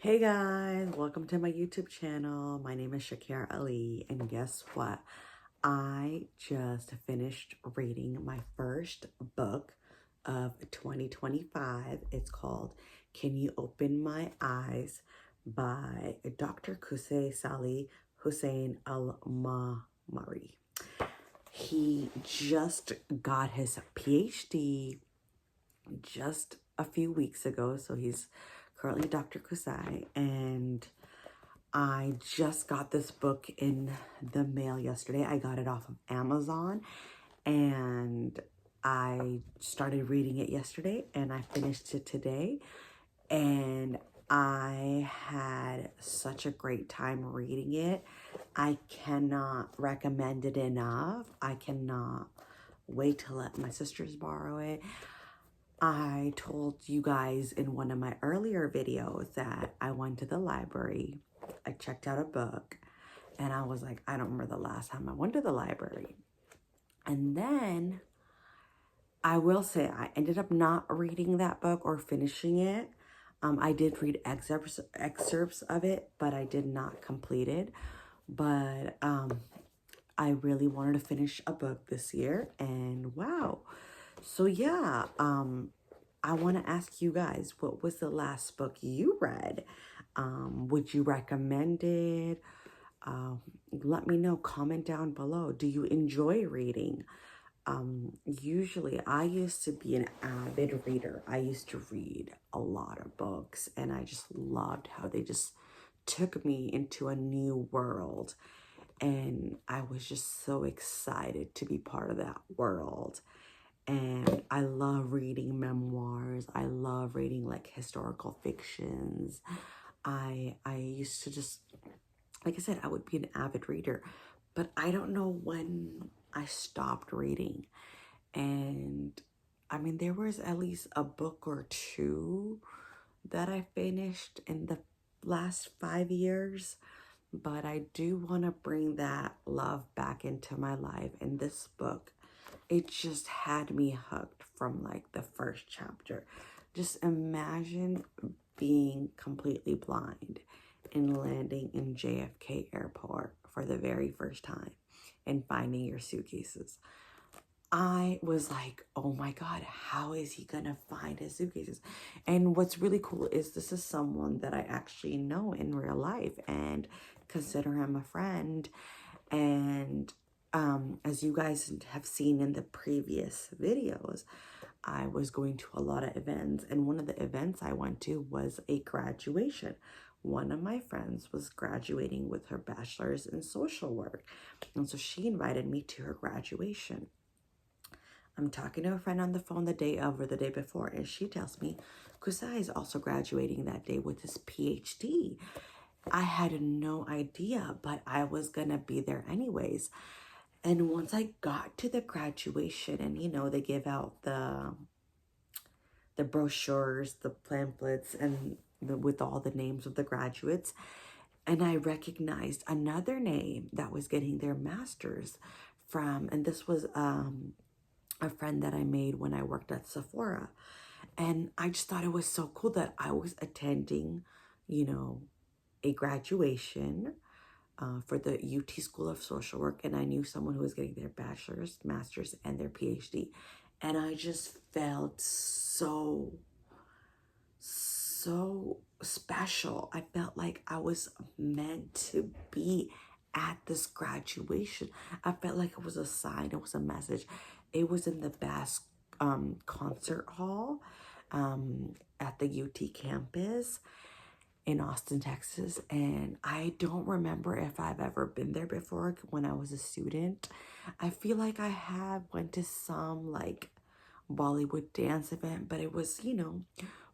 Hey guys, welcome to my YouTube channel. My name is Shakera Ali, and guess what? I just finished reading my first book of 2025. It's called Can You Open My Eyes by Dr. Kusei Salih Hussein Al-Mamari. He just got his PhD just a few weeks ago, so he's currently Dr. Kusai, and I just got this book in the mail yesterday. I got it off of Amazon, and I started reading it yesterday, and I finished it today, and I had such a great time reading it. I cannot recommend it enough. I cannot wait to let my sisters borrow it. I told you guys in one of my earlier videos that I went to the library, I checked out a book, and I was like, I don't remember the last time I went to the library. And then I will say I ended up not reading that book or finishing it. I did read excerpts of it, but I did not complete it. But I really wanted to finish a book this year, and wow. So yeah, I want to ask you guys, what was the last book you read? Would you recommend it? Let me know, comment down below. Do you enjoy reading? Usually I used to be an avid reader. I used to read a lot of books, and I just loved how they just took me into a new world. And I was just so excited to be part of that world. And I love reading memoirs. I love reading like historical fictions. I used to just, like I said, I would be an avid reader, but I don't know when I stopped reading. And I mean, there was at least a book or two that I finished in the last 5 years, but I do want to bring that love back into my life. And this book, it just had me hooked from like the first chapter. Just imagine being completely blind and landing in JFK airport for the very first time and finding your suitcases. I was like, oh my God, how is he gonna find his suitcases? And what's really cool is this is someone that I actually know in real life and consider him a friend. And as you guys have seen in the previous videos, I was going to a lot of events, and one of the events I went to was a graduation. One of my friends was graduating with her bachelor's in social work, and so she invited me to her graduation. I'm talking to a friend on the phone the day of or the day before, and she tells me Kusai is also graduating that day with his PhD. I had no idea, but I was gonna be there anyways. And once I got to the graduation, and you know, they give out the brochures, the pamphlets, and with all the names of the graduates, and I recognized another name that was getting their master's from, and this was a friend that I made when I worked at Sephora. And I just thought it was so cool that I was attending, you know, a graduation for the UT School of Social Work, and I knew someone who was getting their bachelor's, master's, and their PhD. And I just felt so special. I felt like I was meant to be at this graduation. I felt like it was a sign, it was a message. It was in the Bass concert hall at the UT campus in Austin, Texas. And I don't remember if I've ever been there before when I was a student. I feel like I have went to some like Bollywood dance event, but it was, you know,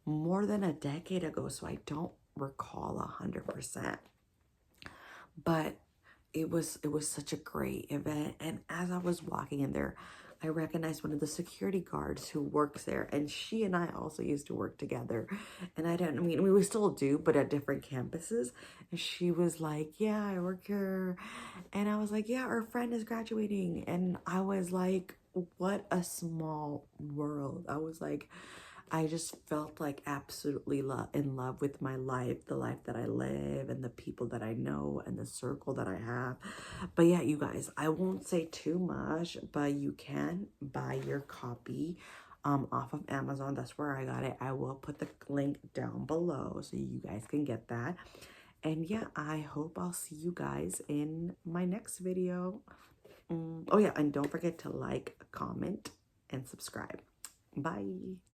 more than a decade ago, so I don't recall 100%. But it was such a great event, and as I was walking in there, I recognized one of the security guards who works there, and she and I also used to work together. And I mean, we still do, but at different campuses. And she was like, yeah, I work here. And I was like, yeah, our friend is graduating. And I was like, what a small world. I was like, I just felt like absolutely in love with my life, the life that I live, and the people that I know, and the circle that I have. But yeah, you guys, I won't say too much, but you can buy your copy off of Amazon. That's where I got it. I will put the link down below so you guys can get that. And yeah, I hope I'll see you guys in my next video. Oh yeah, and don't forget to like, comment, and subscribe. Bye.